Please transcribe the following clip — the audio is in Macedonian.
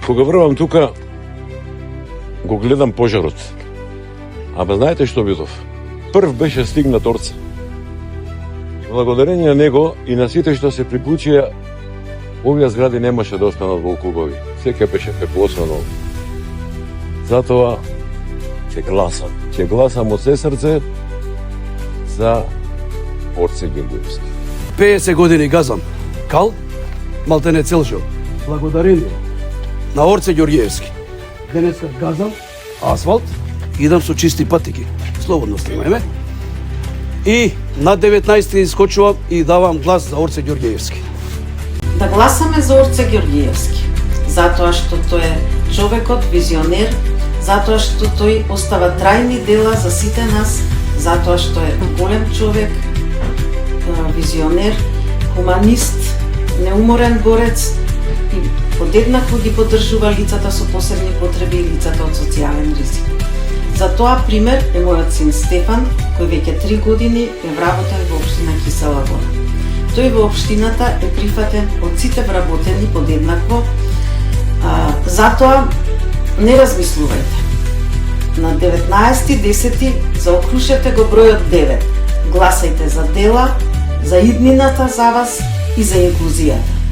Кога врвам тука, го гледам пожарот. Абе, знаете што видов? Прв беше стигнат Орце. Благодарение на него и на сите што се приклучија, овие згради немаше да останат во кубови. Секој беше пеплосано. Затоа ќе гласам од се срце за Орце Ѓорѓиевски. 50 години газам кал, малтене цел живот. Благодарение на Орце Ѓорѓиевски. Денеска газам асфалт, идам со чисти патики. Слободно снимајме. И на 19 искочувам и давам глас за Орце Ѓорѓиевски. Да гласаме за Орце Ѓорѓиевски, затоа што тој е човекот визионер, затоа што тој остава трајни дела за сите нас, затоа што е голем човек, визионер, хуманист, неуморен борец и подеднакво ги поддржува лицата со посебни потреби и лицата од социјален ризик. За тоа пример е мојот син Стефан, кој веќе 3 години е вработен во општина Кисела Гора. Тој во општината е прифатен од сите вработени подеднакво, затоа не размислувајте. На 19.10. заокрушете го бројот 9. Гласајте за дела, за иднината за вас и за инклузијата.